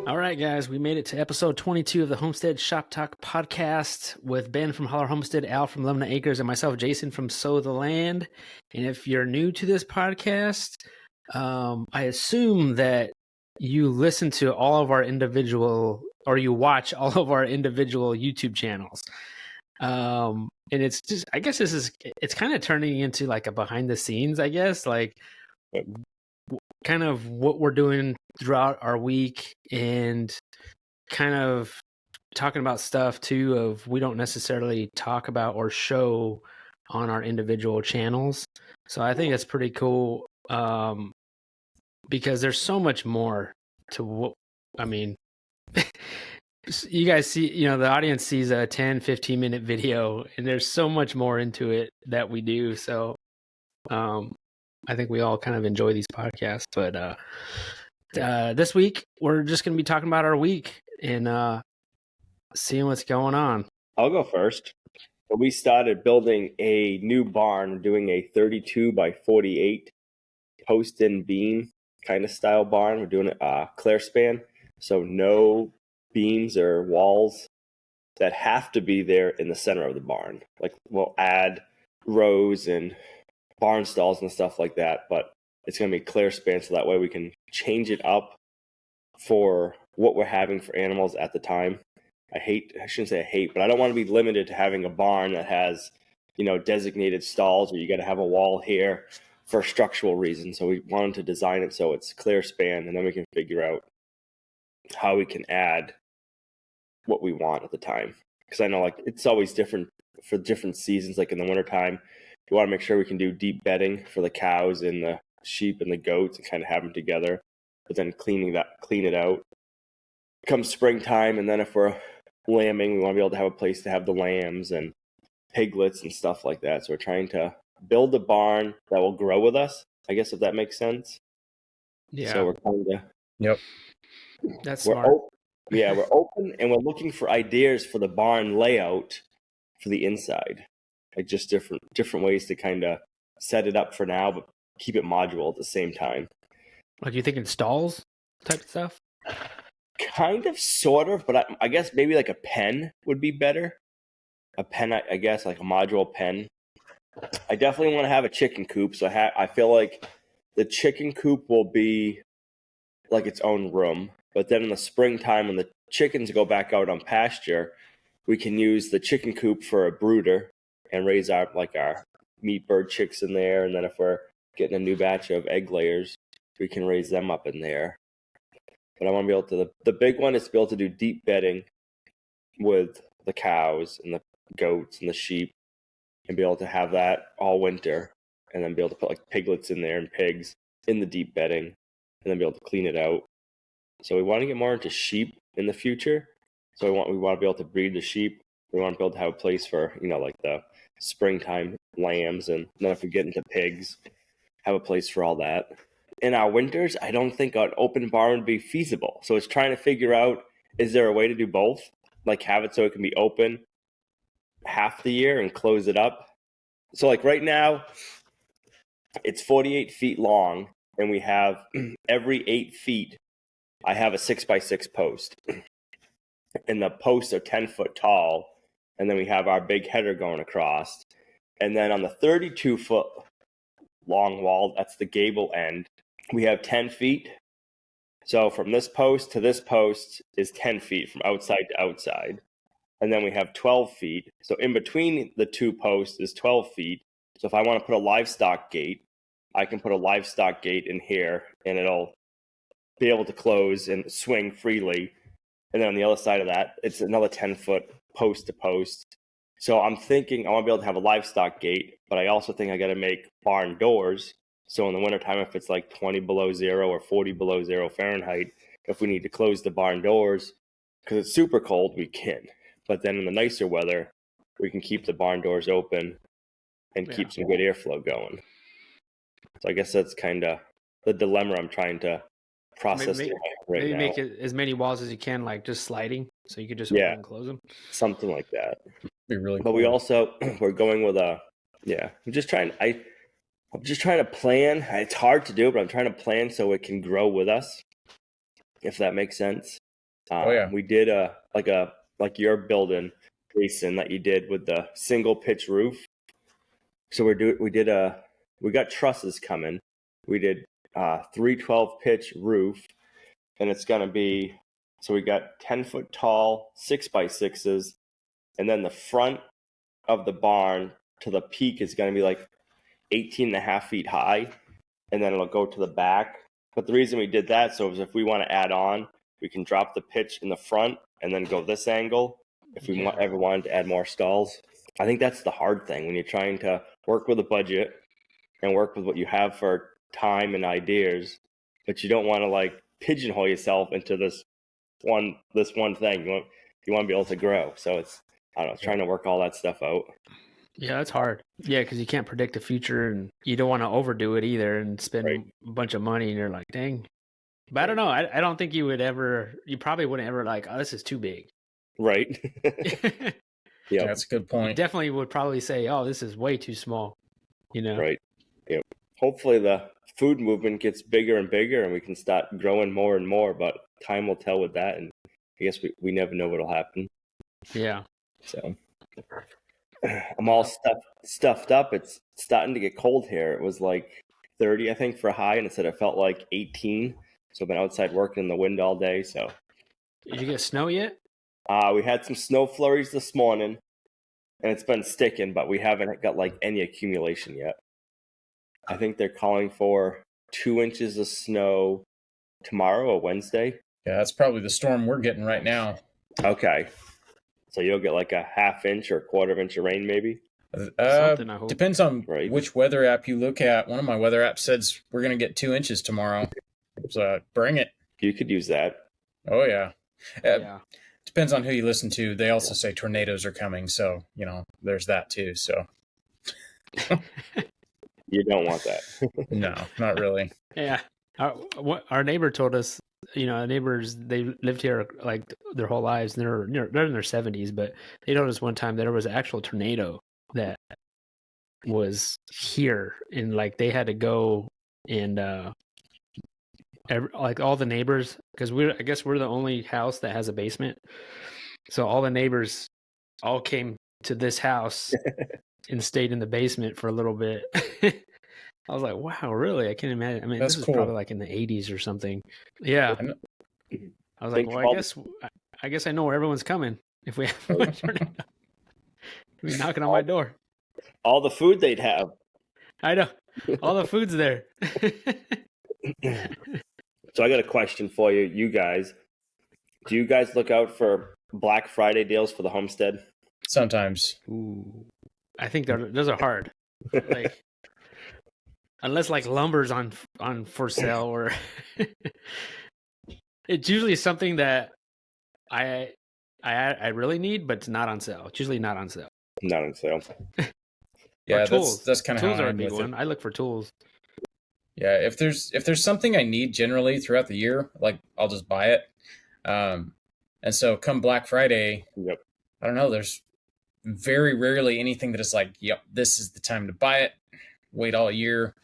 All right, guys, we made it to episode 22 of the Homestead Shop Talk podcast with Ben from Hollar Homestead, Al from Lumnah Acres, and myself, Jason from Sow the Land. And if you're new to this podcast, I assume that you listen to all of our individual, or you watch all of our individual YouTube channels. And it's just, I guess it's kind of turning into like a behind the scenes, I guess, like kind of what we're doing throughout our week and kind of talking about stuff too of we don't necessarily talk about or show on our individual channels. So I think it's pretty cool because there's so much more to what, I mean, you guys see, the audience sees a 10, 15-minute video and there's so much more into it that we do. So I think we all kind of enjoy these podcasts, but this week we're just going to be talking about our week and seeing what's going on. I'll go first. We started building a new barn. We're doing a 32 by 48 post and beam kind of style barn. We're doing a clear span, so no beams or walls that have to be there in the center of the barn. Like we'll add rows and barn stalls and stuff like that, but it's going to be clear span, so that way we can change it up for what we're having for animals at the time. I shouldn't say I hate, but I don't want to be limited to having a barn that has, designated stalls where you got to have a wall here for structural reasons. So we wanted to design it so it's clear span, and then we can figure out how we can add what we want at the time. Because I know it's always different for different seasons. Like in the wintertime, we want to make sure we can do deep bedding for the cows and the sheep and the goats and kind of have them together, but then clean it out. Come springtime, and then if we're lambing, we want to be able to have a place to have the lambs and piglets and stuff like that. So we're trying to build a barn that will grow with us, I guess, if that makes sense. Yeah. So we're kind of... Yep. That's smart. We're open, and we're looking for ideas for the barn layout for the inside. Like just different ways to kind of set it up for now, but keep it modular at the same time. Like you thinking stalls type of stuff? Kind of, sort of, but I guess maybe like a pen would be better. A pen, I guess, like a modular pen. I definitely want to have a chicken coop, so I feel like the chicken coop will be like its own room. But then in the springtime, when the chickens go back out on pasture, we can use the chicken coop for a brooder and raise our meat bird chicks in there. And then if we're getting a new batch of egg layers, we can raise them up in there. But I want to be able to, the big one is to be able to do deep bedding with the cows and the goats and the sheep and be able to have that all winter, and then be able to put like piglets in there and pigs in the deep bedding and then be able to clean it out. So we want to get more into sheep in the future. So we want to be able to breed the sheep. We want to be able to have a place for, like the springtime lambs, and then if we get into pigs, have a place for all that. In our winters, I don't think an open barn would be feasible. So it's trying to figure out, is there a way to do both? Like have it so it can be open half the year and close it up. So like right now, it's 48 feet long, and we have every 8 feet, I have a 6x6 post. And the posts are 10 foot tall. And then we have our big header going across. And then on the 32-foot long wall, that's the gable end, we have 10 feet. So from this post to this post is 10 feet from outside to outside. And then we have 12 feet. So in between the two posts is 12 feet. So if I want to put a livestock gate, I can put a livestock gate in here, and it'll be able to close and swing freely. And then on the other side of that, it's another 10-foot post to post. So I'm thinking I want to be able to have a livestock gate, but I also think I got to make barn doors. So in the wintertime, if it's like 20 below zero or 40 below zero Fahrenheit, if we need to close the barn doors, because it's super cold, we can. But then in the nicer weather, we can keep the barn doors open and keep some good airflow going. So I guess that's kind of the dilemma I'm trying to process right now. Maybe make it as many walls as you can, like just sliding, so you could just open and close them. Something like that. Be really but cool. We're going with I'm just trying to plan. It's hard to do, but I'm trying to plan so it can grow with us, if that makes sense. We did like your building, Jason, that you did with the single pitch roof. So we got trusses coming. We did 312 pitch roof, and it's gonna be, so we got 10-foot tall 6x6s, and then the front of the barn to the peak is gonna be like 18 and a half feet high, and then it'll go to the back. But the reason we did that, so is if we want to add on, we can drop the pitch in the front and then go this angle if we ever wanted to add more stalls. I think that's the hard thing when you're trying to work with a budget and work with what you have for time and ideas, but you don't want to like pigeonhole yourself into this one thing. You want to be able to grow. So it's, I don't know, it's trying to work all that stuff out. Yeah, that's hard. Yeah, because you can't predict the future, and you don't want to overdo it either and spend a bunch of money, and you're like, dang. But I don't know. I don't think you probably wouldn't ever like, oh, this is too big. Right. Yeah, that's a good point. You definitely would probably say, oh, this is way too small, you know? Right. Yeah. Hopefully the food movement gets bigger and bigger and we can start growing more and more, but time will tell with that. And I guess we never know what'll happen. Yeah. So I'm all stuffed up. It's starting to get cold here. It was like 30, I think, for a high, and it said it felt like 18. So I've been outside working in the wind all day. So did you get snow yet? We had some snow flurries this morning, and it's been sticking, but we haven't got like any accumulation yet. I think they're calling for 2 inches of snow tomorrow or Wednesday. Yeah, that's probably the storm we're getting right now. Okay. So you'll get like a half inch or a quarter inch of rain, maybe? Something, I hope. Depends on which weather app you look at. One of my weather apps says we're going to get 2 inches tomorrow. So bring it. You could use that. Oh, yeah. Depends on who you listen to. They also say tornadoes are coming. So, there's that too. So you don't want that. No, not really. Yeah. Our neighbor told us, neighbors, they lived here like their whole lives, and they're in their 70s, but they told us one time that there was an actual tornado that was here, and like they had to go and like all the neighbors, because I guess we're the only house that has a basement, so all the neighbors all came to this house and stayed in the basement for a little bit. I was like, wow, really? I can't imagine. I mean, That's this was cool. probably like in the 80s or something. Yeah. I was like, well, I guess I know where everyone's coming if we have a tornado. Be knocking on my door. All the food they'd have. I know. All the food's there. So I got a question for you guys. Do you guys look out for Black Friday deals for the homestead? Sometimes. Ooh. I think those are hard. Like, unless like lumber's on for sale, or it's usually something that I really need, but it's not on sale. It's usually not on sale. Not on sale. Yeah, that's kind of how tools are a I'm big with one. it. I look for tools. Yeah, if there's something I need generally throughout the year, like I'll just buy it. And so come Black Friday, yep. I don't know, there's very rarely anything that is like, yep, this is the time to buy it. Wait all year.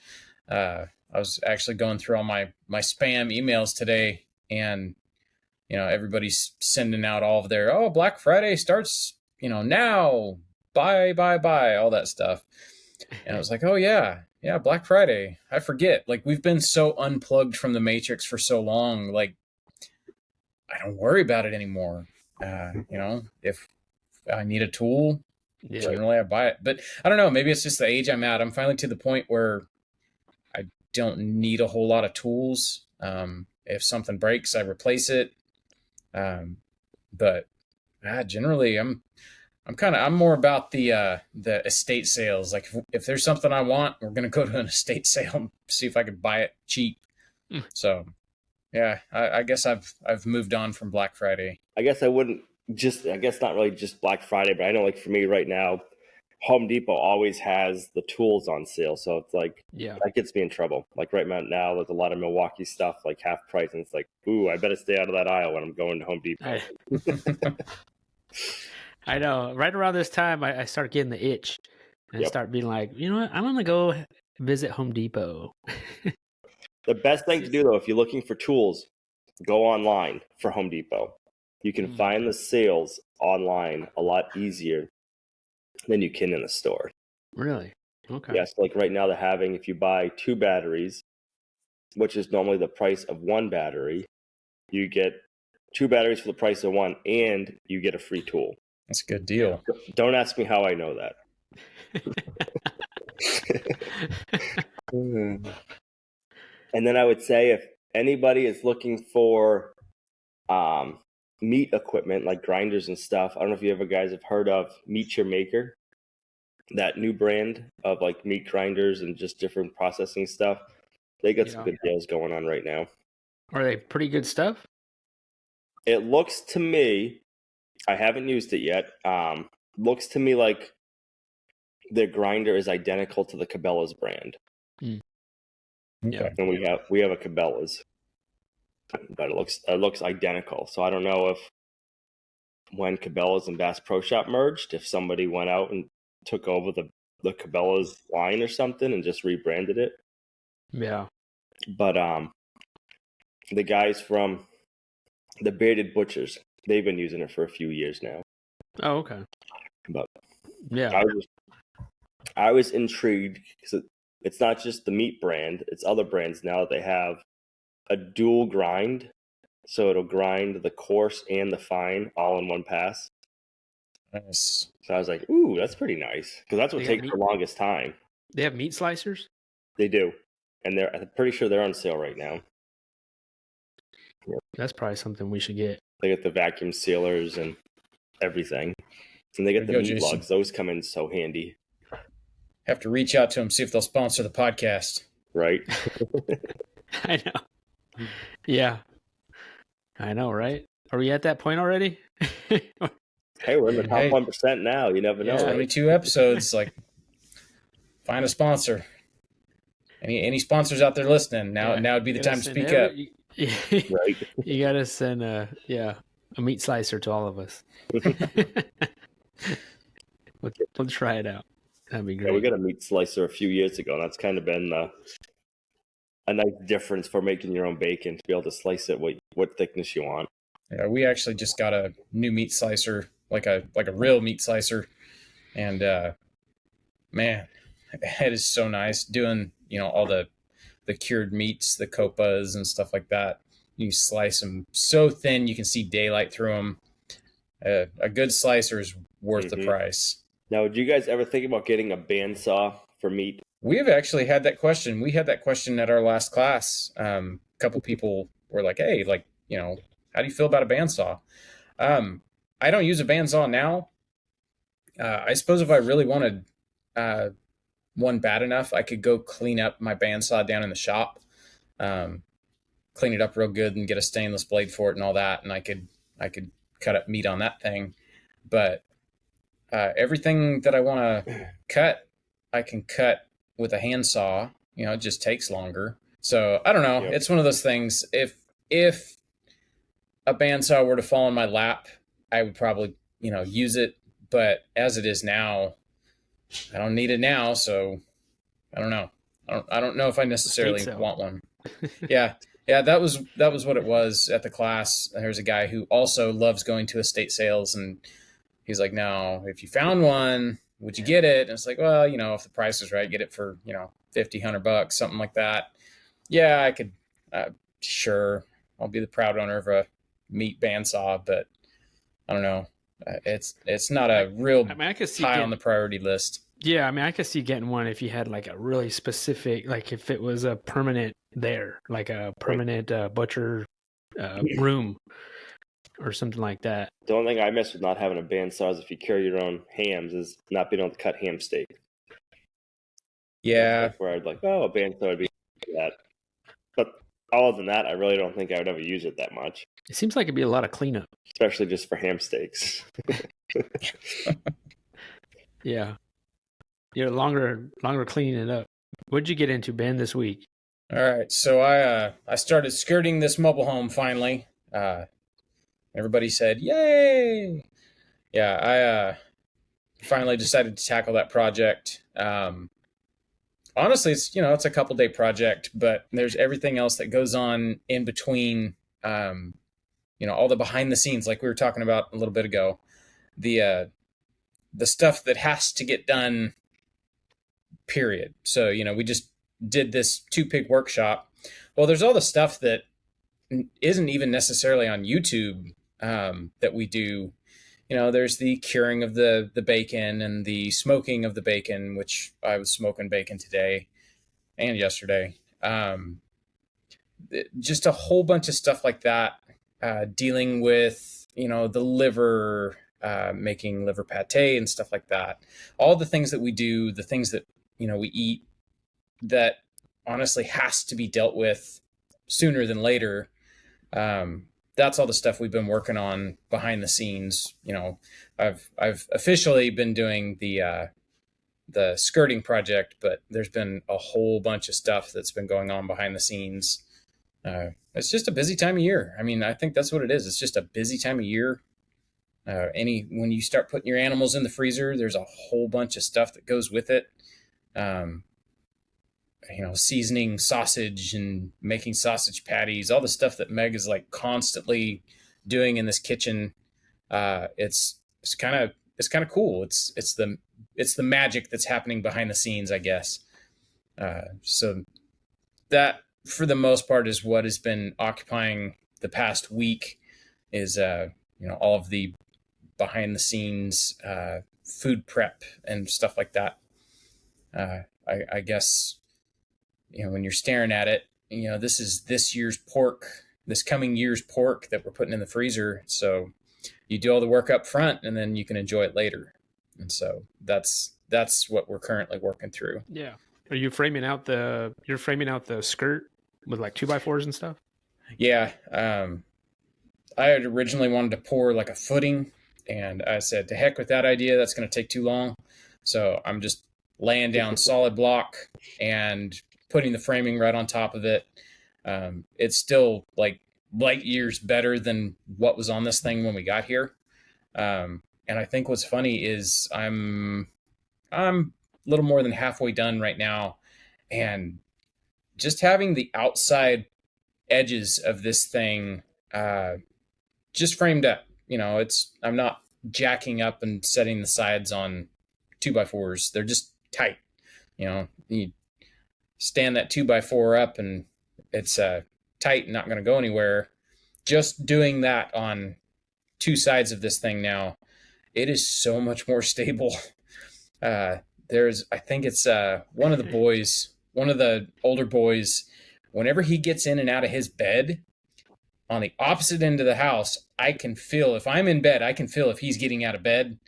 I was actually going through all my spam emails today, and everybody's sending out all of their Black Friday starts now, buy all that stuff. And I was like, oh yeah, Black Friday. I forget, like we've been so unplugged from the matrix for so long, like I don't worry about it anymore. If I need a tool, generally I buy it. But I don't know, maybe it's just the age I'm at. I'm finally to the point where I don't need a whole lot of tools. If something breaks, I replace it. But generally I'm more about the estate sales. Like if there's something I want, we're going to go to an estate sale and see if I could buy it cheap. So yeah, I guess I've moved on from Black Friday. I guess not really just Black Friday, but I know like for me right now, Home Depot always has the tools on sale. So it's like, that gets me in trouble. Like right now, there's a lot of Milwaukee stuff, like half price. And it's like, ooh, I better stay out of that aisle when I'm going to Home Depot. I know. Right around this time, I start getting the itch. And I start being like, you know what? I'm going to go visit Home Depot. The best thing to do, though, if you're looking for tools, go online for Home Depot. You can find the sales online a lot easier than you can in the store. Really? Okay. Yes, like right now they're having, if you buy 2 batteries, which is normally the price of 1 battery, you get 2 batteries for the price of 1, and you get a free tool. That's a good deal. Don't ask me how I know that. And then I would say if anybody is looking for meat equipment like grinders and stuff, I don't know if you ever guys have heard of Meat Your Maker, that new brand of like meat grinders and just different processing stuff. They got some good deals going on right now. Are they pretty good stuff? It looks to me, I haven't used it yet. Looks to me like the grinder is identical to the Cabela's brand. Okay. And we have a Cabela's, but it looks identical. So I don't know if when Cabela's and Bass Pro Shop merged, if somebody went out and took over the Cabela's line or something and just rebranded it. Yeah. But the guys from the Bearded Butchers, they've been using it for a few years now. Oh, okay. But yeah, I was intrigued because it's not just the meat brand; it's other brands now that they have a dual grind, so it'll grind the coarse and the fine all in one pass. Nice. So I was like, "Ooh, that's pretty nice," because that's what takes the longest time. They have meat slicers? They do, and I'm pretty sure they're on sale right now. That's probably something we should get. They get the vacuum sealers and everything, and they get the meat lugs. Those come in so handy. Have to reach out to them, see if they'll sponsor the podcast. Right. I know. Yeah. I know, right? Are we at that point already? Hey, we're in the top 1% now. You never know. 22 episodes. Like, find a sponsor. Any sponsors out there listening? Now would be the time to speak up. Right. You gotta send a meat slicer to all of us. We'll try it out. That'd be great. Yeah, we got a meat slicer a few years ago, and that's kind of been a nice difference for making your own bacon, to be able to slice it what thickness you want. Yeah, we actually just got a new meat slicer, like a real meat slicer, and man, it is so nice doing all the cured meats, the copas and stuff like that. You slice them so thin you can see daylight through them. A good slicer is worth the price. Now, would you guys ever think about getting a bandsaw for meat? We have actually had that question. We had that question at our last class. A couple people were like, "Hey, how do you feel about a bandsaw?" I don't use a bandsaw now. I suppose if I really wanted one bad enough, I could go clean up my bandsaw down in the shop, clean it up real good and get a stainless blade for it and all that, and I could cut up meat on that thing. But everything that I want to cut, I can cut with a handsaw. It just takes longer. So I don't know. Yep. It's one of those things. If a bandsaw were to fall in my lap, I would probably use it. But as it is now, I don't need it now. So I don't know. I don't know if I necessarily want one. Yeah. That was what it was at the class. There's a guy who also loves going to estate sales, and he's like, "No, if you found one, would you get it?" And it's like, well, if the price is right, get it for, $50-$100, something like that. Yeah, I could, sure. I'll be the proud owner of a meat bandsaw, but I don't know. It's not a real high on the priority list. Yeah, I could see getting one if you had like a really specific, like if it was a permanent there, like a permanent butcher room or something like that. The only thing I miss with not having a bandsaw is if you carry your own hams, is not being able to cut ham steak. Yeah. Where I'd like, a bandsaw would be that. But other than that, I really don't think I would ever use it that much. It seems like it'd be a lot of cleanup. Especially just for ham steaks. Yeah. You're longer cleaning it up. What'd you get into, Ben, this week? All right. So I started skirting this mobile home finally. Everybody said, "Yay!" Yeah, I finally decided to tackle that project. Honestly, it's a couple day project, but there's everything else that goes on in between all the behind the scenes, like we were talking about a little bit ago, the stuff that has to get done, period. So, we just did this 2-pig workshop. Well, there's all the stuff that isn't even necessarily on YouTube that we do. There's the curing of the bacon and the smoking of the bacon, which I was smoking bacon today and yesterday. Just a whole bunch of stuff like that, dealing with, the liver, making liver pate and stuff like that. All the things that we do, the things that, we eat, that honestly has to be dealt with sooner than later. That's all the stuff we've been working on behind the scenes. I've officially been doing the skirting project, but there's been a whole bunch of stuff that's been going on behind the scenes. It's just a busy time of year. I mean, I think that's what it is. It's just a busy time of year. When you start putting your animals in the freezer, there's a whole bunch of stuff that goes with it. Seasoning sausage and making sausage patties, all the stuff that Meg is like constantly doing in this kitchen. It's kind of cool. It's the magic that's happening behind the scenes, I guess. So that, for the most part, is what has been occupying the past week, is all of the behind the scenes food prep and stuff like that. I guess, when you're staring at it, this is this coming year's pork that we're putting in the freezer. So you do all the work up front and then you can enjoy it later. And so that's what we're currently working through. Yeah. Are you framing out the skirt with like 2x4s and stuff? Yeah. I had originally wanted to pour like a footing, and I said, to heck with that idea. That's going to take too long. So I'm just laying down solid block and putting the framing right on top of it. It's still like light years better than what was on this thing when we got here. And I think what's funny is I'm a little more than halfway done right now, and just having the outside edges of this thing just framed up. I'm not jacking up and setting the sides on 2x4s. They're just tight. You stand that 2x4 up and it's tight and not going to go anywhere. Just doing that on 2 sides of this thing now, it is so much more stable. I think it's one of the older boys, whenever he gets in and out of his bed on the opposite end of the house, I can feel, if I'm in bed, I can feel if he's getting out of bed.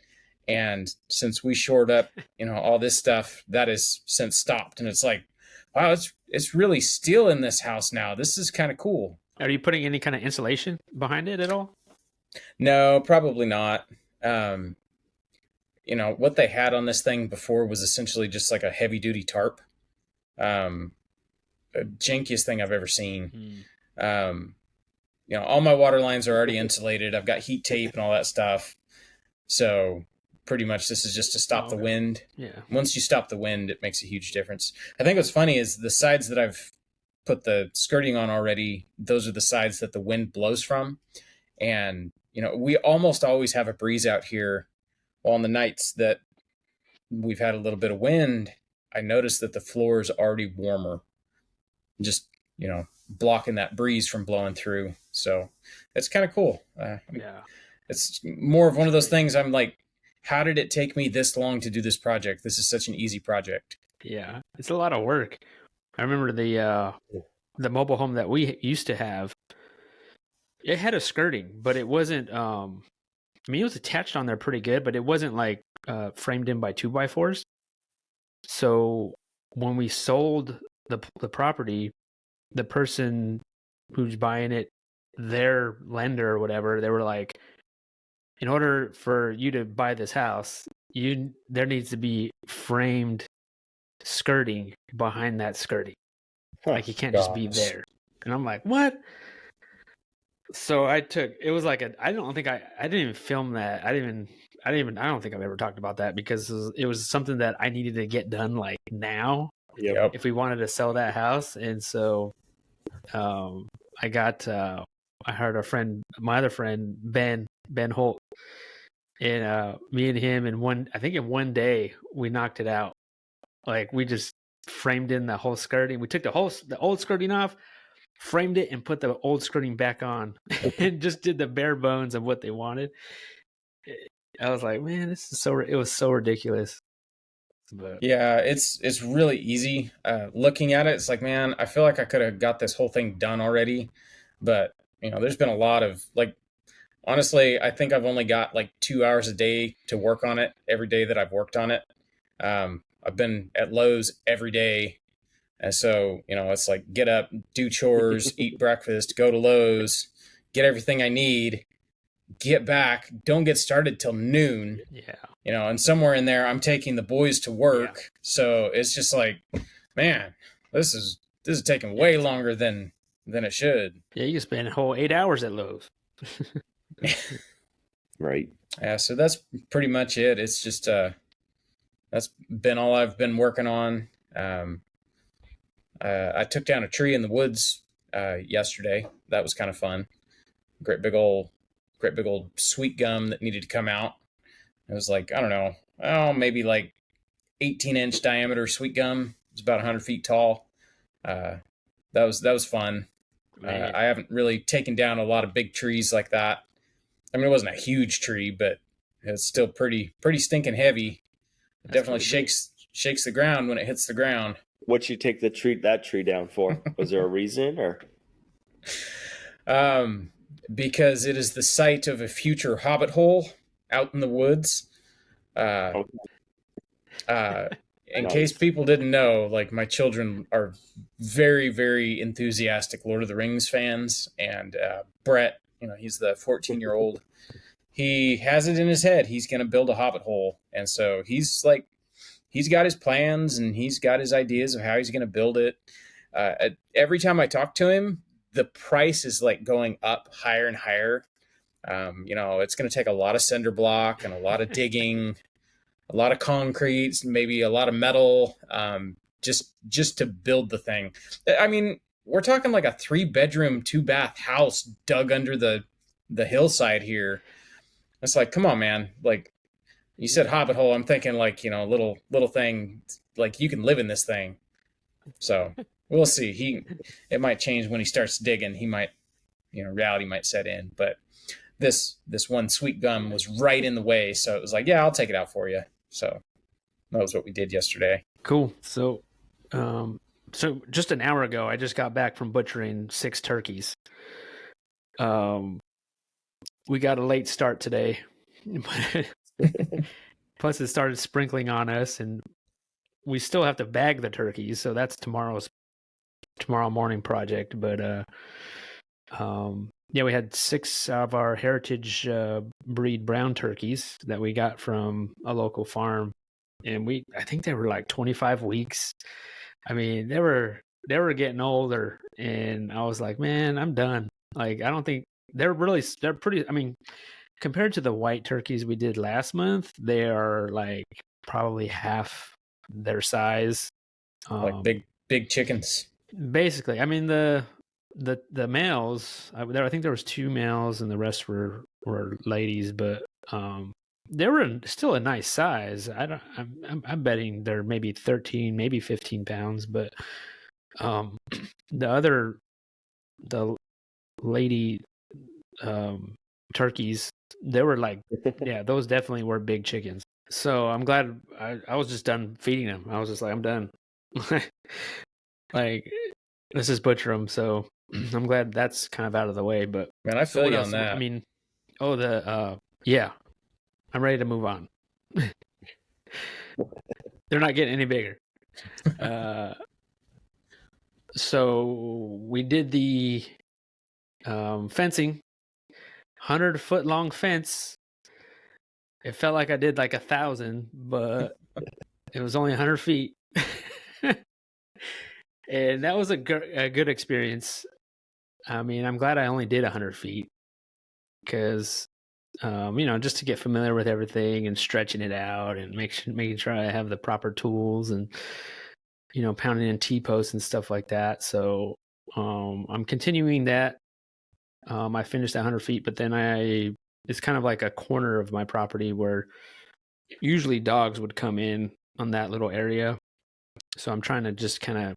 And since we shored up, all this stuff, that has since stopped. And it's like, wow, it's really still in this house now. This is kind of cool. Are you putting any kind of insulation behind it at all? No, probably not. What they had on this thing before was essentially just like a heavy duty tarp. Jankiest thing I've ever seen. All my water lines are already insulated. I've got heat tape and all that stuff. So pretty much this is just to stop the wind. Yeah. Once you stop the wind, it makes a huge difference. I think what's funny is the sides that I've put the skirting on already, those are the sides that the wind blows from. And, we almost always have a breeze out here. Well, on the nights that we've had a little bit of wind, I noticed that the floor is already warmer. Just, blocking that breeze from blowing through. So it's kind of cool. Yeah. It's more of one of those things I'm like, how did it take me this long to do this project? This is such an easy project. Yeah. It's a lot of work. I remember the mobile home that we used to have, it had a skirting, but it wasn't, it was attached on there pretty good, but it wasn't like framed in by 2x4s. So when we sold the property, the person who's buying it, their lender or whatever, they were like, in order for you to buy this house, there needs to be framed skirting behind that skirting. Like, you can't just be there. And I'm like, what? So I don't even film that. I don't think I've ever talked about that, because it was something that I needed to get done like now. Yep. If we wanted to sell that house. And so I got I heard my other friend, Ben Holt, and me and him in one day we knocked it out. Like we just framed in the whole skirting. We took the old skirting off, framed it, and put the old skirting back on, and just did the bare bones of what they wanted. I was like, man, it was so ridiculous. But Yeah, it's really easy. Looking at it, it's like, man, I feel like I could have got this whole thing done already. But, there's been a lot of, like, honestly, I think I've only got like 2 hours a day to work on it every day that I've worked on it. I've been at Lowe's every day. And so, it's like get up, do chores, eat breakfast, go to Lowe's, get everything I need, get back, don't get started till noon. yeah. And somewhere in there, I'm taking the boys to work. Yeah. So it's just like, man, this is taking way longer than it should. Yeah, you spend a whole 8 hours at Lowe's. Right. Yeah, so that's pretty much it. It's just that's been all I've been working on. I took down a tree in the woods yesterday. That was kind of fun. Great big old sweet gum that needed to come out. It was like, I don't know, maybe like 18-inch diameter sweet gum. It's about 100 feet tall. That was fun. I haven't really taken down a lot of big trees like that. I mean, it wasn't a huge tree, but it's still pretty stinking heavy. It definitely shakes the ground when it hits the ground. What'd you take that tree down for? Was there a reason, or? Because it is the site of a future hobbit hole out in the woods. In Nice. case people didn't know, like my children are very, very enthusiastic Lord of the Rings fans, and Brett, he's the 14-year-old. He has it in his head he's going to build a hobbit hole, and so he's got his plans and he's got his ideas of how he's going to build it. Every time I talk to him, the price is like going up higher and higher. It's going to take a lot of cinder block and a lot of digging, a lot of concrete, maybe a lot of metal, just to build the thing. I mean, we're talking like a 3-bedroom, 2-bath house dug under the hillside here. It's like, come on, man. Like you said, hobbit hole. I'm thinking like, little thing, like you can live in this thing. So we'll see. It might change when he starts digging. He might, reality might set in, but this one sweet gum was right in the way. So it was like, yeah, I'll take it out for you. So that was what we did yesterday. Cool. So just an hour ago, I just got back from butchering 6 turkeys. We got a late start today, plus it started sprinkling on us, and we still have to bag the turkeys. So that's tomorrow morning project. But yeah, we had 6 of our heritage breed brown turkeys that we got from a local farm, and I think they were like 25 weeks. I mean, they were getting older, and I was like, man, I'm done. Like, I don't think they're pretty. I mean, compared to the white turkeys we did last month, they are like probably half their size. Like big chickens. Basically, I mean the males. I think there was 2 males and the rest were ladies, but they were still a nice size. I'm betting they're maybe 13, maybe 15 pounds, but the lady turkeys, they were like, yeah, those definitely were big chickens. So I'm glad I was just done feeding them. I was just like, I'm done. Like, let's just butcher them. So I'm glad that's kind of out of the way. But man, I feel you on that. I mean, yeah, I'm ready to move on. They're not getting any bigger. So we did the fencing, 100-foot long fence. It felt like I did like 1,000, but it was only 100 feet. And that was a good experience. I mean, I'm glad I only did 100 feet because, just to get familiar with everything and stretching it out and making sure I have the proper tools and, pounding in T-posts and stuff like that. So I'm continuing that I finished 100 feet, but then it's kind of like a corner of my property where usually dogs would come in on that little area. So I'm trying to just kind of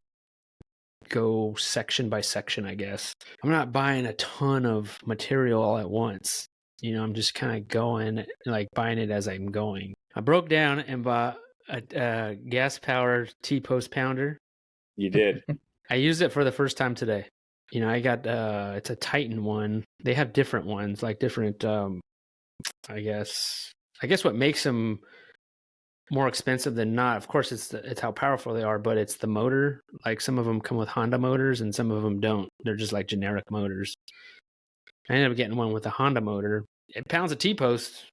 go section by section, I guess. I'm not buying a ton of material all at once. I'm just kind of going, like buying it as I'm going. I broke down and bought a gas-powered T-post pounder. You did. I used it for the first time today. I got it's a Titan one. They have different ones, like different I guess what makes them more expensive than not, of course, it's how powerful they are, but it's the motor. Like some of them come with Honda motors and some of them don't. They're just like generic motors. I ended up getting one with a Honda motor. It pounds a T-post.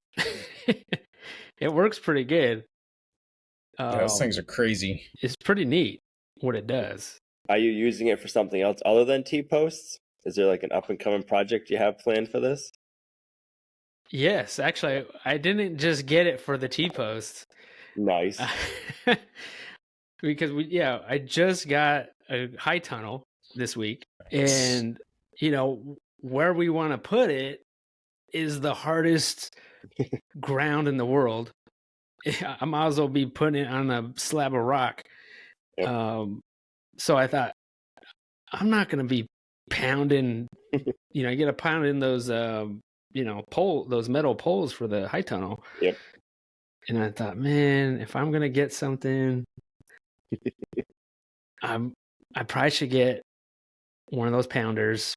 It works pretty good. Those things are crazy. It's pretty neat what it does. Are you using it for something else other than T-posts? Is there like an up-and-coming project you have planned for this? Yes, actually, I didn't just get it for the T-post. Nice. Because I just got a high tunnel this week, and where we want to put it is the hardest ground in the world. I might as well be putting it on a slab of rock. Yep. So I thought, I'm not going to be pounding, I get a pound in those, those metal poles for the high tunnel. Yep. And I thought, man, if I'm going to get something, I probably should get one of those pounders,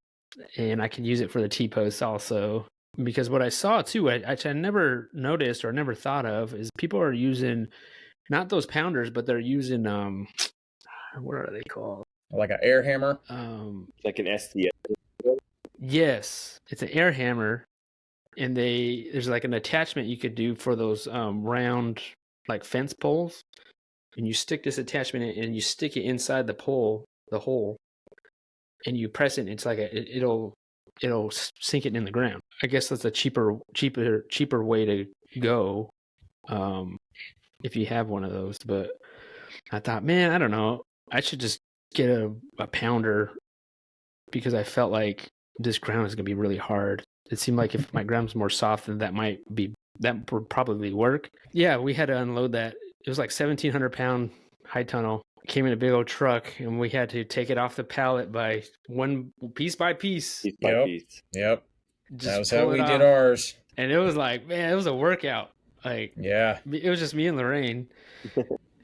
and I can use it for the T-posts also. Because what I saw too, which I never noticed or never thought of, is people are using not those pounders, but they're using what are they called? Like an air hammer? Like an STS. Yes, it's an air hammer, and there's like an attachment you could do for those round like fence poles, and you stick this attachment in, and you stick it inside the pole, the hole, and you press it. And it's like it'll sink it in the ground. I guess that's a cheaper way to go if you have one of those. But I thought, man, I don't know, I should just get a pounder, because I felt like this ground is gonna be really hard. It seemed like if my ground's more soft, then that would probably work. Yeah, we had to unload that. It was like 1,700 pound high tunnel. It came in a big old truck, and we had to take it off the pallet by piece by piece. Yep. That was how we did ours. And it was like, man, it was a workout. Like, yeah, it was just me and Lorraine.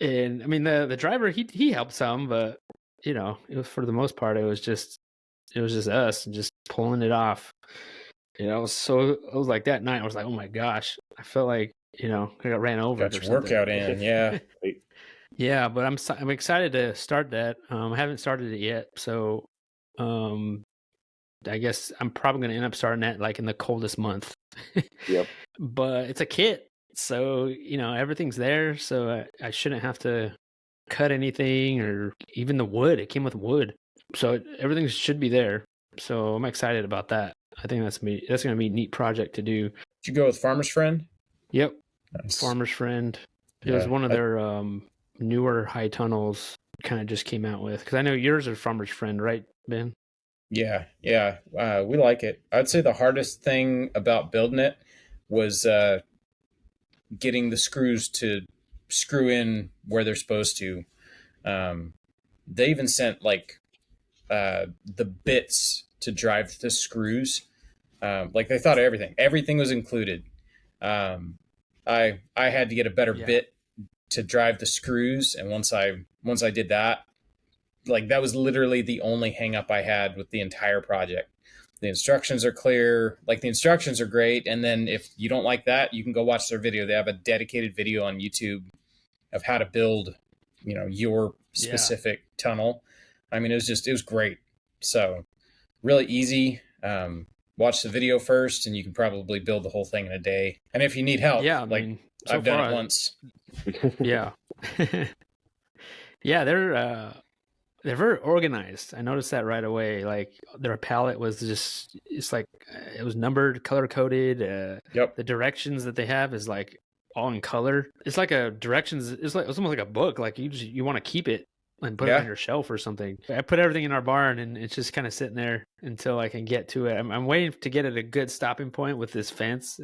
And I mean, the driver, he helped some, but it was, for the most part, it was just us just pulling it off. I was like, that night, I was like, oh my gosh, I felt like, I got ran over. Got your workout in, yeah. Yeah, but I'm excited to start that. I haven't started it yet, so I guess I'm probably going to end up starting that like in the coldest month. Yep. But it's a kit, so everything's there, so I shouldn't have to cut anything, or even the wood. It came with wood, so everything should be there. So I'm excited about that. I think that's going to be a neat project to do. Did you go with Farmer's Friend? Yep. Nice. Farmer's Friend. It was one of their newer high tunnels, kind of just came out with, because I know yours are Farmer's Friend, right, Ben? Yeah. We like it. I'd say the hardest thing about building it was getting the screws to screw in where they're supposed to. They even sent like the bits to drive the screws. Like they thought of everything was included. I had to get a better bit to drive the screws, and once I did that, like that was literally the only hang up I had with the entire project. The instructions are clear, like the instructions are great, and then if you don't like that, you can go watch their video. They have a dedicated video on YouTube of how to build, your specific tunnel. I mean, it was great. So really easy. Watch the video first, and you can probably build the whole thing in a day. And if you need help, I've done it once. Yeah. Yeah, they're very organized. I noticed that right away. Like their palette was it's like it was numbered, color coded. Yep. The directions that they have is like all in color. It's like it's almost like a book. Like you want to keep it and put it on your shelf or something. I put everything in our barn, and it's just kind of sitting there until I can get to it. I'm waiting to get at a good stopping point with this fence.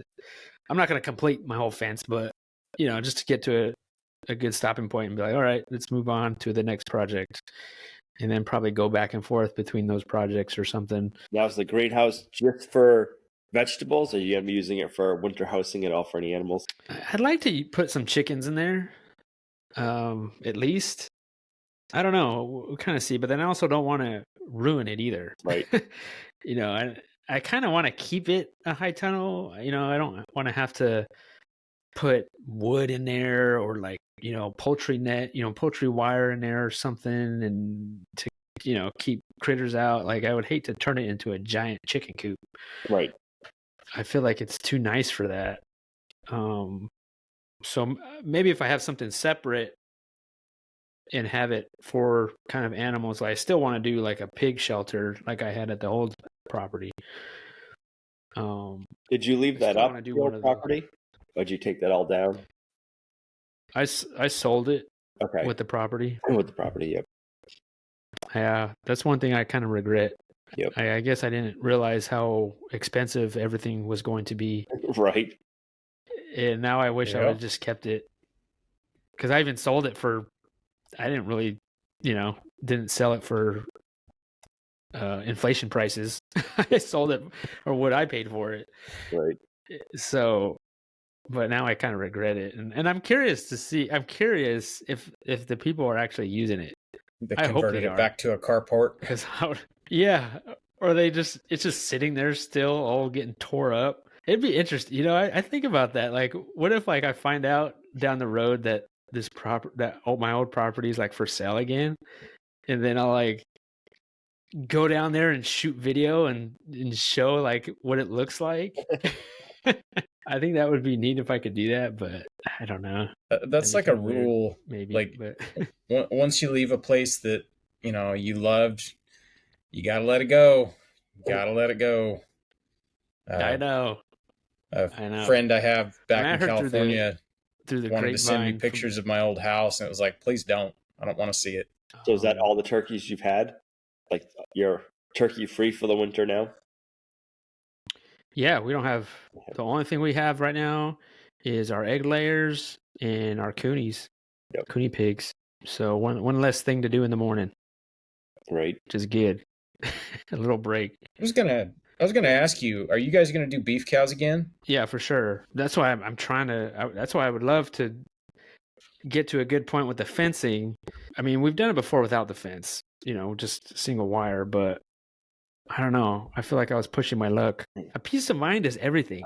I'm not going to complete my whole fence, but just to get to a good stopping point and be like, all right, let's move on to the next project, and then probably go back and forth between those projects or something. Now, is the greenhouse just for vegetables, or are you going to be using it for winter housing at all for any animals? I'd like to put some chickens in there, at least. I don't know. We'll kind of see, but then I also don't want to ruin it either. Right. I kind of want to keep it a high tunnel. I don't want to have to put wood in there or poultry net, poultry wire in there or something, and to keep critters out. Like, I would hate to turn it into a giant chicken coop. Right. I feel like it's too nice for that. So maybe if I have something separate and have it for kind of animals, I still want to do like a pig shelter like I had at the old property. Did you leave that up the old property? Or did you take that all down? I sold it. Okay. With the property. With the property, yep. Yeah, that's one thing I kind of regret. Yep. I guess I didn't realize how expensive everything was going to be. Right. And now I wish I would have just kept it. Because I even sold it for, I didn't really, didn't sell it for inflation prices. I sold it or what I paid for it. Right. So, but now I kind of regret it. And I'm curious if the people are actually using it. They converted it back to a carport. Because or it's just sitting there still, all getting tore up. It'd be interesting. I think about that. Like, what if I find out down the road that my old property is for sale again, and then I'll go down there and shoot video and show what it looks like. I think that would be neat if I could do that, but I don't know. That's like a rule, maybe. But once you leave a place that you loved, you gotta let it go. I know. A friend I have back in California through the wanted to send me pictures of my old house, and it was like, please don't. I don't want to see it. So is that all the turkeys you've had? Like, you're turkey free for the winter now? Yeah, we don't have. The only thing we have right now is our egg layers and our coonies, coonie pigs. So one less thing to do in the morning. Right. Which is good. A little break. I was gonna ask you, are you guys gonna do beef cows again? Yeah, for sure. That's why I'm trying to. That's why I would love to get to a good point with the fencing. I mean, we've done it before without the fence, just single wire, but I don't know. I feel like I was pushing my luck. A peace of mind is everything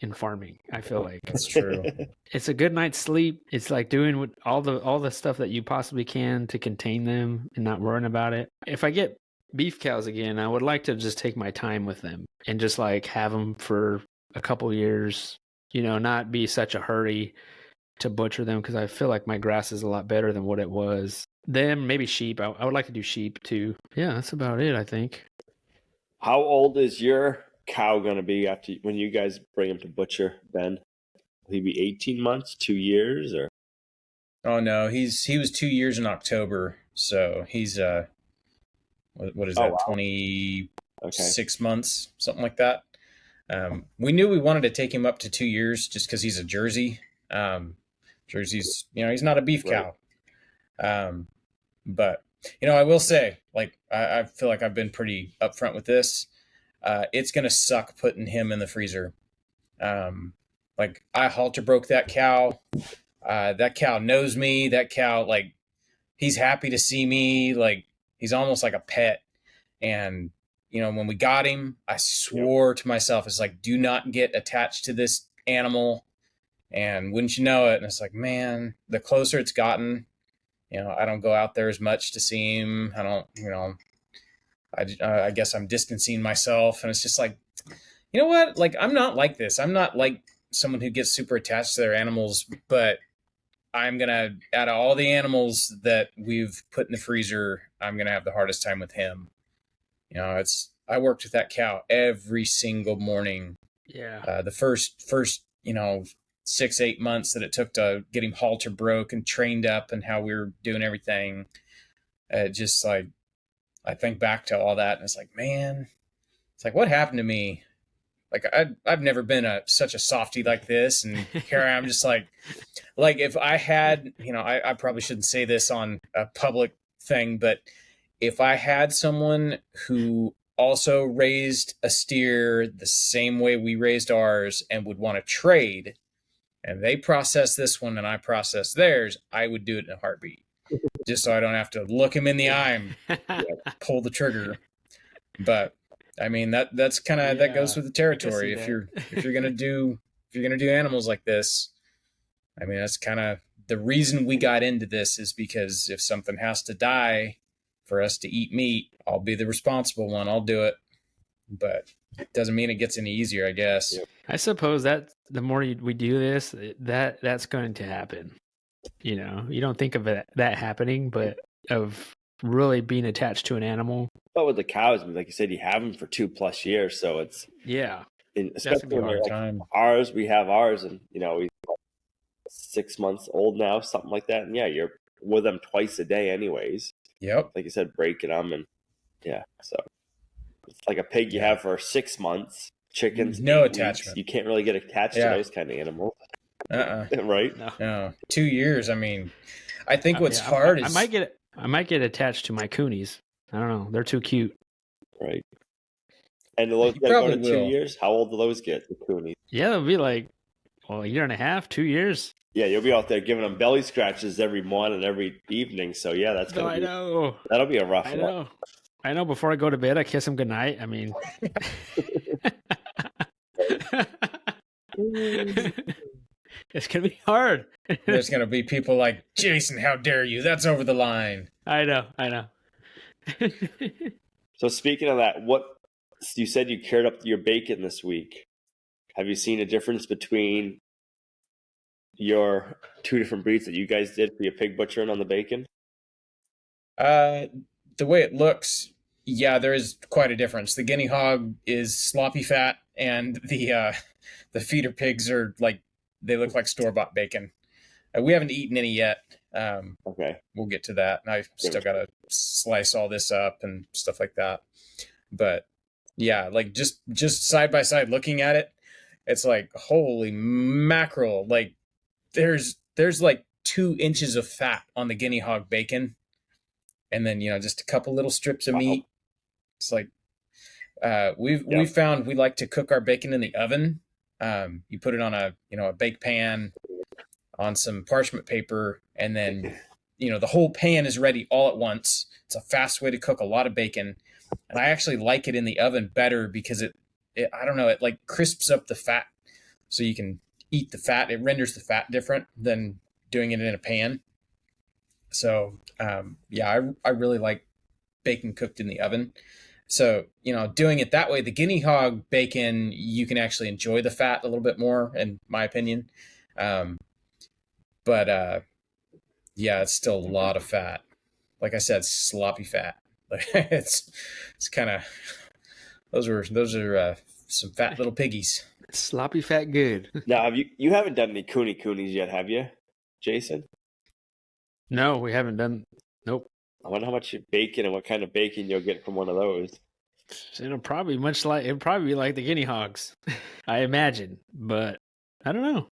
in farming. I feel like that's true. It's a good night's sleep. It's like doing all the stuff that you possibly can to contain them and not worrying about it. If I get beef cows again, I would like to just take my time with them and just have them for a couple years. Not be such a hurry to butcher them, because I feel like my grass is a lot better than what it was. Then maybe sheep. I would like to do sheep too. Yeah, that's about it, I think. How old is your cow going to be when you guys bring him to butcher, Ben? Will he be 18 months, 2 years, or? Oh no, he was 2 years in October, so he's what is that? Wow. 26 months, something like that. We knew we wanted to take him up to 2 years just because he's a Jersey. Jersey's, he's not a beef cow. But I will say, I feel like I've been pretty upfront with this. It's going to suck putting him in the freezer. I halter broke that cow. That cow knows me. That cow, he's happy to see me. He's almost like a pet. And, when we got him, I swore to myself, it's do not get attached to this animal. And wouldn't you know it? And it's man, the closer it's gotten, I don't go out there as much to see him. I don't, I guess I'm distancing myself. And it's just you know what? I'm not like this. I'm not like someone who gets super attached to their animals, but I'm going to, out of all the animals that we've put in the freezer, I'm going to have the hardest time with him. I worked with that cow every single morning. Yeah. The first, 6-8 months that it took to get him halter broke and trained up and how we were doing everything. Just like, I think back to all that and it's like, man, it's like, what happened to me? Like I've never been such a softie like this. And here I am just like if I had, I probably shouldn't say this on a public thing, but if I had someone who also raised a steer the same way we raised ours and would want to trade, and they process this one and I process theirs, I would do it in a heartbeat. Just so I don't have to look him in the eye and pull the trigger. But I mean that's kind of that goes with the territory. If you're gonna do animals like this, I mean that's kind of the reason we got into this, is because if something has to die for us to eat meat, I'll be the responsible one. I'll do it. But it doesn't mean it gets any easier, I guess. I suppose that the more we do this, that's going to happen. You don't think of that happening, but of really being attached to an animal. But with the cows, like you said, you have them for 2+ years, so it's especially when they're like ours. We have ours, and we 6 months old now, something like that. And you're with them twice a day, anyways. Yep, like you said, breaking them, and so it's like a pig you have for 6 months. Chickens, no attachment. You can't really get attached to those kind of animals. Right? No. 2 years. I mean, I think what's hard is I might get attached to my coonies. I don't know. They're too cute. Right. And those go to 2 years? How old do those get, the coonies? Yeah, they'll be like, a year and a half, 2 years. Yeah, you'll be out there giving them belly scratches every morning and every evening. So, that's going to be... I know. That'll be a rough one. I know. Before I go to bed, I kiss them goodnight. I mean... It's going to be hard. There's going to be people like, Jason, how dare you? That's over the line. I know. So speaking of that, you said you cured up your bacon this week. Have you seen a difference between your two different breeds that you guys did for your pig butchering on the bacon? The way it looks, there is quite a difference. The guinea hog is sloppy fat, and the feeder pigs are they look like store-bought bacon. We haven't eaten any yet. Okay. We'll get to that. And I've still got to slice all this up and stuff like that. But just side by side looking at it, it's like, holy mackerel. Like there's 2 inches of fat on the guinea hog bacon. And then, just a couple little strips of meat. It's like, we found we like to cook our bacon in the oven. You put it on a bake pan on some parchment paper, and then, the whole pan is ready all at once. It's a fast way to cook a lot of bacon. And I actually like it in the oven better because it I don't know, it crisps up the fat so you can eat the fat. It renders the fat different than doing it in a pan. So, I really like bacon cooked in the oven. So, doing it that way, the guinea hog bacon, you can actually enjoy the fat a little bit more, in my opinion. But it's still a lot of fat. Like I said, sloppy fat. It's kind of, those are some fat little piggies. Sloppy fat good. Now, you haven't done any coonies yet, have you, Jason? No, we haven't done. Nope. I wonder how much bacon and what kind of bacon you'll get from one of those. It'll probably be like the guinea hogs, I imagine, but I don't know.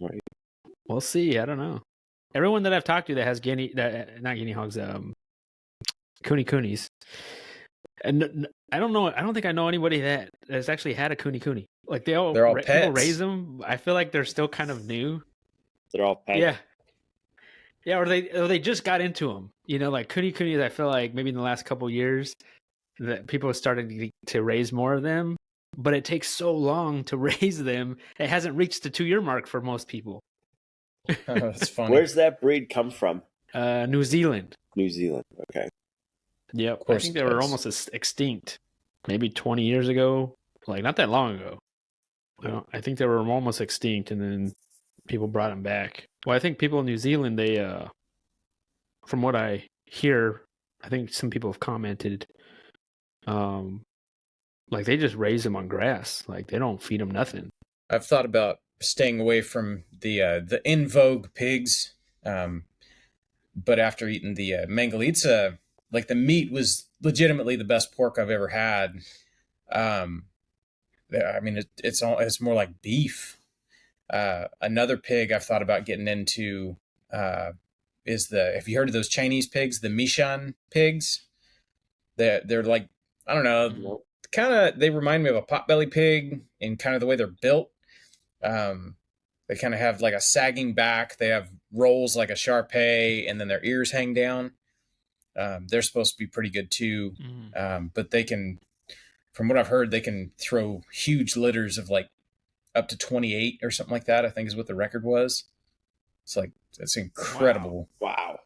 Right. We'll see. I don't know. Everyone that I've talked to that has not guinea hogs, coonies, and I don't know. I don't think I know anybody that has actually had a coonie. Like they're all pets. People raise them. I feel like they're still kind of new. They're all pets. Yeah, or they just got into them. Like coonies. I feel like maybe in the last couple of years that people have started to raise more of them, but it takes so long to raise them. It hasn't reached the 2-year mark for most people. That's funny. Where's that breed come from? New Zealand. New Zealand. Okay. Yep. I think they were almost extinct, maybe 20 years ago. Like not that long ago. Well, I think they were almost extinct, and then people brought them back. Well, I think people in New Zealand, they, from what I hear, I think some people have commented, like they just raise them on grass. Like they don't feed them nothing. I've thought about staying away from the in vogue pigs, but after eating the mangalitsa like the meat was legitimately the best pork I've ever had. I mean, it's more like beef. Another pig I've thought about getting into is have you heard of those Chinese pigs, the Mishan pigs? They're like, I don't know, kind of, they remind me of a potbelly pig in kind of the way they're built. They kind of have like a sagging back. They have rolls like a Shar-Pei, and then their ears hang down. They're supposed to be pretty good too. But they can, from what I've heard, they can throw huge litters of like up to 28 or something like that, I think is what the record was. It's like, it's incredible. Wow.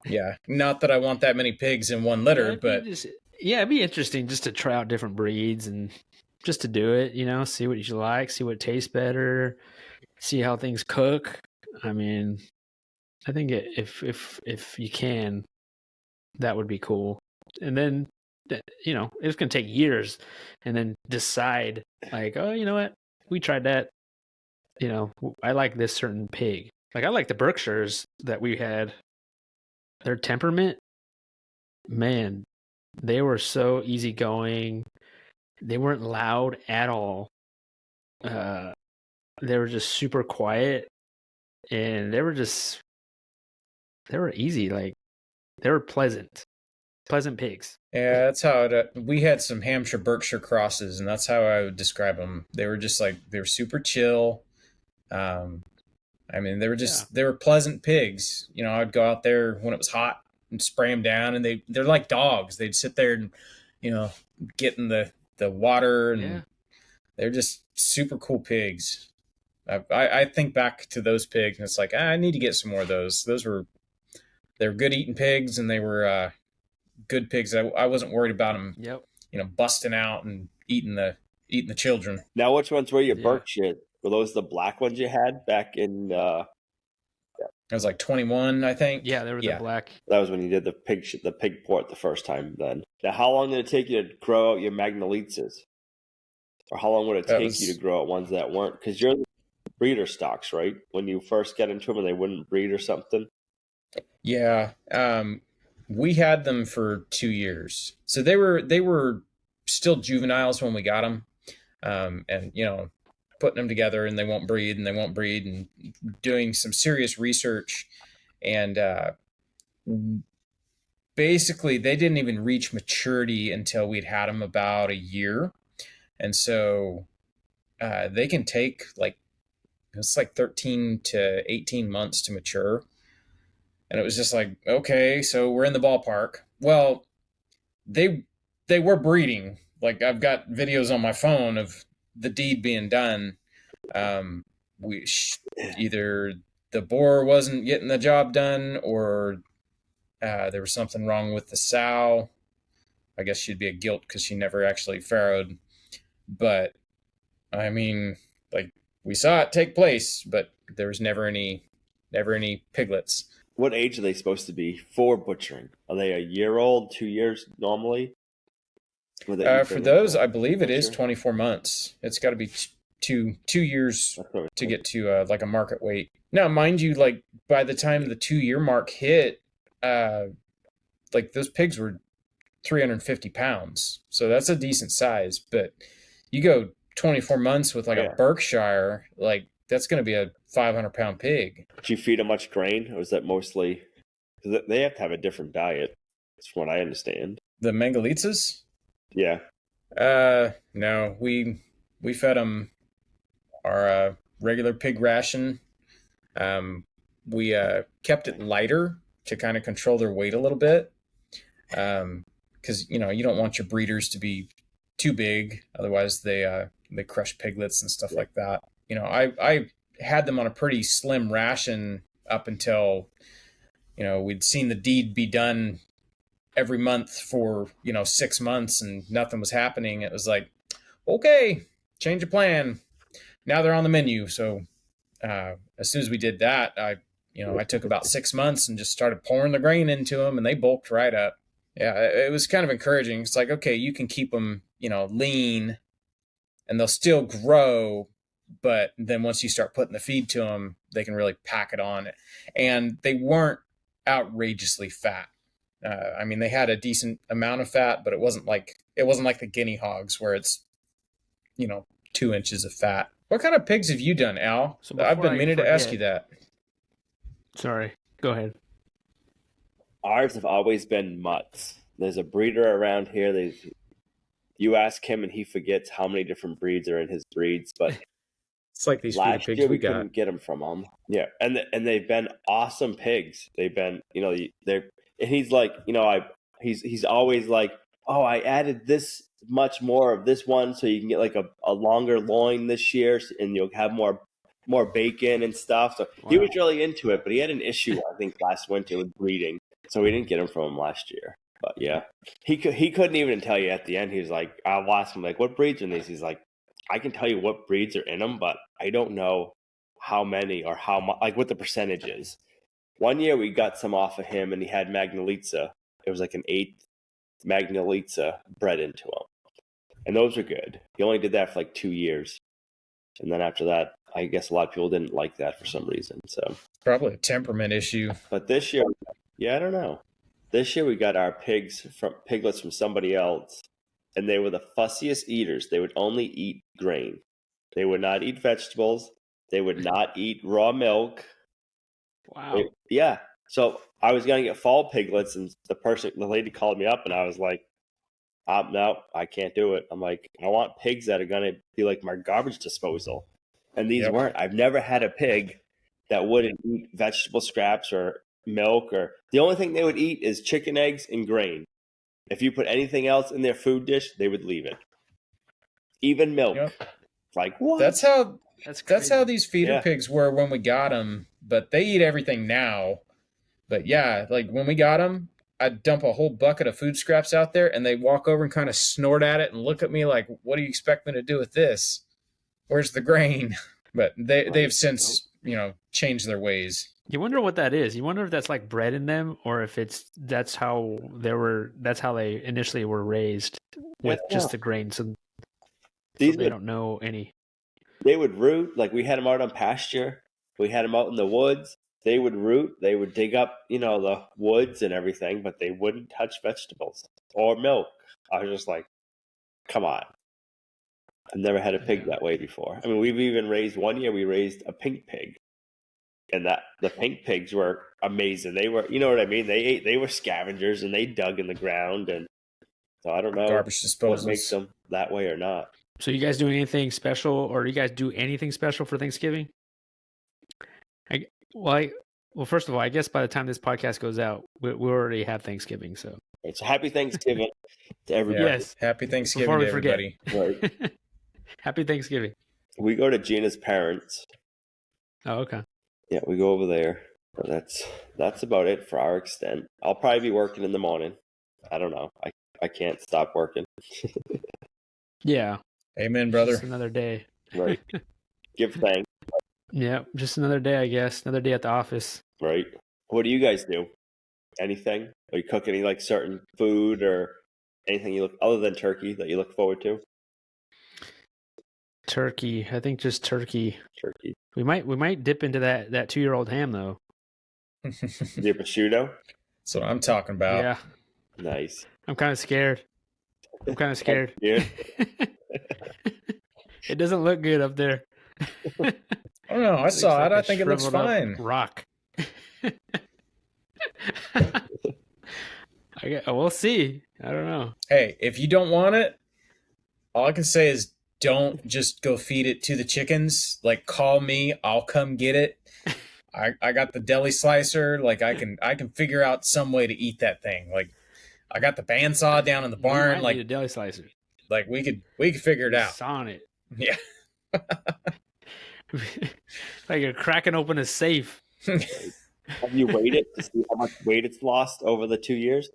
Yeah. Not that I want that many pigs in one litter, but it'd be interesting just to try out different breeds and just to do it, see what you like, see what tastes better, see how things cook. I mean, I think if you can, that would be cool. And then, it's going to take years, and then decide like, oh, you know what? We tried that. I like this certain pig. Like I like the Berkshires that we had. Their temperament, man, they were so easygoing. They weren't loud at all. They were just super quiet, and they were easy. Like they were pleasant pigs. Yeah, that's how we had some Hampshire Berkshire crosses, and that's how I would describe them. They were just like, they were super chill. I mean, they were pleasant pigs. I'd go out there when it was hot and spray them down, and they're like dogs. They'd sit there and, get in the water, and they're just super cool pigs. I think back to those pigs, and it's like, I need to get some more of those. They're good eating pigs, and they were good pigs. I wasn't worried about them, busting out and eating the children. Now, which ones were your Berkshire? Were those the black ones you had back in? I was like 21, I think. Yeah, they were the black. That was when you did the pig port the first time. Then, now, how long did it take you to grow out your Magnolitas? Or how long would it take you to grow out ones that weren't? Because you're breeder stocks, right? When you first get into them, and they wouldn't breed or something. Yeah, we had them for 2 years, so they were still juveniles when we got them, and putting them together, and they won't breed, and doing some serious research, and basically they didn't even reach maturity until we'd had them about a year, and so they can take it's like 13 to 18 months to mature. And it was just like, okay, so we're in the ballpark. Well, they were breeding. Like I've got videos on my phone of the deed being done. Either the boar wasn't getting the job done, or there was something wrong with the sow. I guess she'd be a gilt because she never actually farrowed. But I mean, like we saw it take place, but there was never any piglets. What age are they supposed to be for butchering? Are they a year old, 2 years normally? For those, I believe it is 24 months. It's got to be two years to get to like a market weight. Now, mind you, like by the time the 2-year mark hit, like those pigs were 350 pounds. So that's a decent size. But you go 24 months with a Berkshire, like that's going to be a 500-pound pig. Did you feed them much grain, or was that mostly? Because they have to have a different diet, that's from what I understand. The Mangalitas? Yeah. No, we fed them our regular pig ration. We kept it lighter to kind of control their weight a little bit, because you don't want your breeders to be too big, otherwise they crush piglets and stuff like that. I had them on a pretty slim ration up until, we'd seen the deed be done every month for, 6 months and nothing was happening. It was like, okay, change of plan. Now they're on the menu. So as soon as we did that, I took about 6 months and just started pouring the grain into them, and they bulked right up. Yeah, it was kind of encouraging. It's like, okay, you can keep them, lean, and they'll still grow. But then once you start putting the feed to them, they can really pack it on. And they weren't outrageously fat. I mean, they had a decent amount of fat, but it wasn't like the guinea hogs where it's 2 inches of fat. What kind of pigs have you done, Al? So I've been before I meaning to ask forget- you that. Sorry, go ahead. Ours have always been mutts. There's a breeder around here. You ask him and he forgets how many different breeds are in his breeds. But It's like these feeder last pigs year we we got. couldn't get them from him. Yeah, and they've been awesome pigs. They've been, they're. And he's like, he's always like, oh, I added this much more of this one so you can get like a longer loin this year, and you'll have more bacon and stuff. So he was really into it, but he had an issue I think last winter with breeding, so we didn't get him from him last year. But yeah, he couldn't even tell you at the end. He was like, I'll ask him like, what breeds are in these? He's like, I can tell you what breeds are in them, but I don't know how many or how much, like what the percentage is. One year we got some off of him, and he had Magnolitza. It was like an 8th Magnolitza bred into him, and those are good. He only did that for like 2 years, and then after that, I guess a lot of people didn't like that for some reason. So Probably a temperament issue. but this year, yeah, I don't know. This year we got our piglets from somebody else, and they were the fussiest eaters. They would only eat grain. They would not eat vegetables. They would not eat raw milk. Wow. Yeah. So I was gonna get fall piglets, and the lady called me up, and I was like, no, I can't do it. I'm like, I want pigs that are gonna be like my garbage disposal, and these weren't. I've never had a pig that wouldn't eat vegetable scraps or milk, or the only thing they would eat is chicken eggs and grain. If you put anything else in their food dish, they would leave it. Even milk. Yep. Like what? That's how crazy. these feeder pigs were when we got them, but they eat everything now. But yeah, like when we got them, I'd dump a whole bucket of food scraps out there, and they walk over and kind of snort at it and look at me like, what do you expect me to do with this? Where's the grain? But they've since, changed their ways. You wonder what that is. You wonder if that's like bred in them, or if that's how they initially were raised with just the grain. So they don't know any. They would root, like we had them out on pasture. We had them out in the woods. They would root. They would dig up, the woods and everything, but they wouldn't touch vegetables or milk. I was just like, come on. I've never had a pig that way before. I mean, we've even one year we raised a pink pig. And the pink pigs were amazing. They were, you know what I mean? They were scavengers, and they dug in the ground. And so I don't know Garbage disposals. what makes them that way or not. So you guys doing anything special, or do you guys do anything special for Thanksgiving? Well, first of all, I guess by the time this podcast goes out, we already have Thanksgiving. So It's a happy Thanksgiving to everybody. Yes. Happy Thanksgiving Before we to everybody. Right. Happy Thanksgiving. We go to Gina's parents. Oh, okay. Yeah, we go over there. But that's about it for our extent. I'll probably be working in the morning. I don't know. I can't stop working. Yeah. Amen, brother. Just another day. Right. Give thanks. Yeah, just another day, I guess. Another day at the office. Right. What do you guys do? Anything? Are you cooking any like certain food or anything other than turkey that you look forward to? Turkey. I think just turkey. Turkey. We might dip into that 2-year-old ham though. The prosciutto? That's what I'm talking about. Yeah. Nice. I'm kind of scared. Yeah. It doesn't look good up there. I don't know. I saw it. I think it looks fine. Rock. We'll see. I don't know. Hey, if you don't want it, all I can say is don't just go feed it to the chickens. Like, call me. I'll come get it. I got the deli slicer. Like, I can figure out some way to eat that thing. Like, I got the bandsaw down in the barn. Like a deli slicer. Like we could figure it out. On it. Yeah. Like you're cracking open a safe. Have you weighed it to see how much weight it's lost over the 2 years?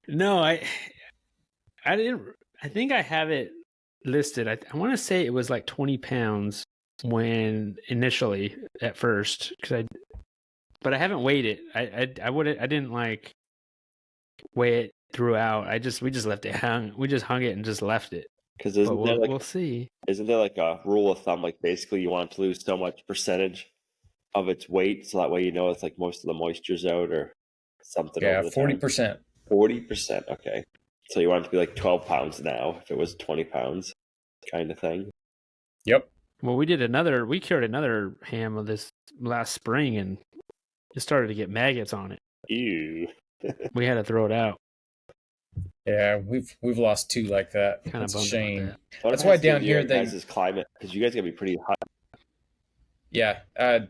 No, I didn't. I think I have it listed. I want to say it was like 20 pounds when initially at first, but I haven't weighed it. I didn't like weigh it throughout. We just left it hung. We just hung it and just left it. Because we'll see. Isn't there like a rule of thumb? Like basically, you want it to lose so much percentage of its weight, so that way it's like most of the moisture's out or something Yeah, over the 40%. 40%. Okay. So you want it to be like 12 pounds now if it was 20 pounds kind of thing. Yep. Well, we cured another ham of this last spring, and it started to get maggots on it. Ew. We had to throw it out. Yeah, we've lost 2 like that. Kind of That's a bummed shame. about What That's it why has to do down with here your guys' climate, because you guys are gonna be pretty hot. Yeah,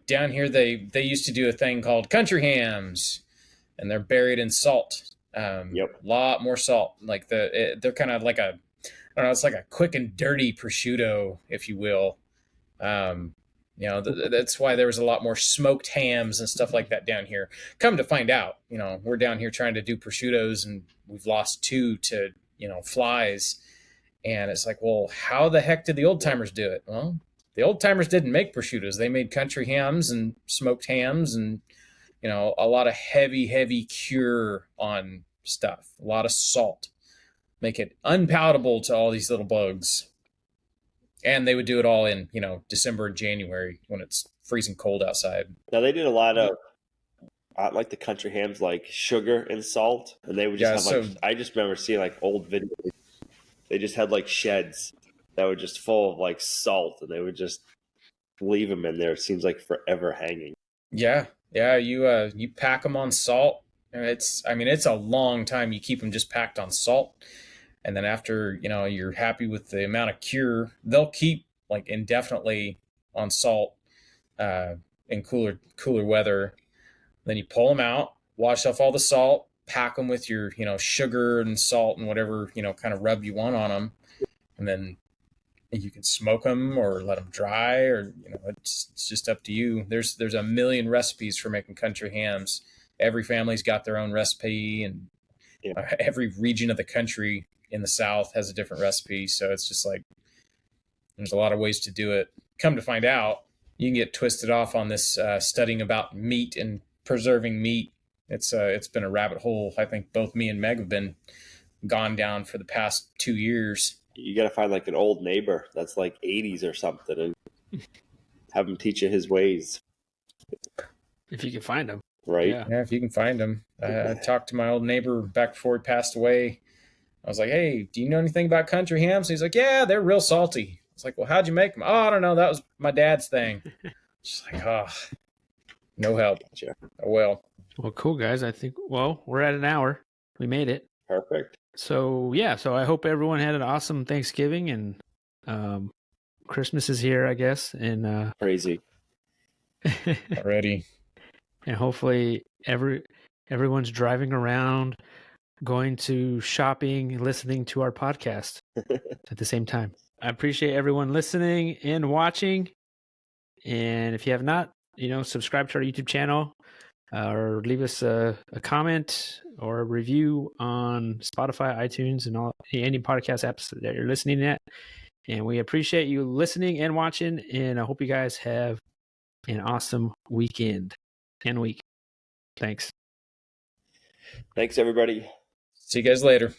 down here they used to do a thing called country hams, and they're buried in salt. Yep. A lot more salt. Like they're kind of like I don't know. It's like a quick and dirty prosciutto, if you will. That's why there was a lot more smoked hams and stuff like that down here. Come to find out, we're down here trying to do prosciuttos, and we've lost 2 to flies. And it's like, well, how the heck did the old timers do it? Well, the old timers didn't make prosciuttos. They made country hams and smoked hams and, a lot of heavy cure on stuff, a lot of salt, make it unpalatable to all these little bugs. And they would do it all in, December and January when it's freezing cold outside. Now they did a lot of, like the country hams, like sugar and salt, and they would just have I just remember seeing like old videos. They just had like sheds that were just full of like salt, and they would just leave them in there. It seems like forever hanging. Yeah. You pack them on salt. It's a long time you keep them just packed on salt. And then after, you're happy with the amount of cure, they'll keep like indefinitely on salt in cooler weather. Then you pull them out, wash off all the salt, pack them with your, sugar and salt and whatever, kind of rub you want on them. And then you can smoke them or let them dry, or, it's just up to you. There's a million recipes for making country hams. Every family's got their own recipe, and every region of the country in the South has a different recipe. So it's just like, there's a lot of ways to do it. Come to find out, you can get twisted off on this studying about meat and preserving meat. It's been a rabbit hole. I think both me and Meg have been gone down for the past 2 years. You got to find like an old neighbor that's like 80s or something and have him teach you his ways. If you can find them. Right. Yeah, if you can find him. I talked to my old neighbor back before he passed away. I was like, hey, do you know anything about country hams? He's like, yeah, they're real salty. It's like, well, how'd you make them? Oh, I don't know. That was my dad's thing. Just like, no help. Gotcha. Oh, well. Well, cool, guys. I think, we're at an hour. We made it. Perfect. So I hope everyone had an awesome Thanksgiving, and Christmas is here, I guess. And crazy. Already. And hopefully everyone's driving around, going to shopping, listening to our podcast at the same time. I appreciate everyone listening and watching. And if you have not, subscribe to our YouTube channel, or leave us a comment or a review on Spotify, iTunes, and any podcast apps that you're listening at. And we appreciate you listening and watching. And I hope you guys have an awesome weekend and week. Thanks. Thanks, everybody. See you guys later.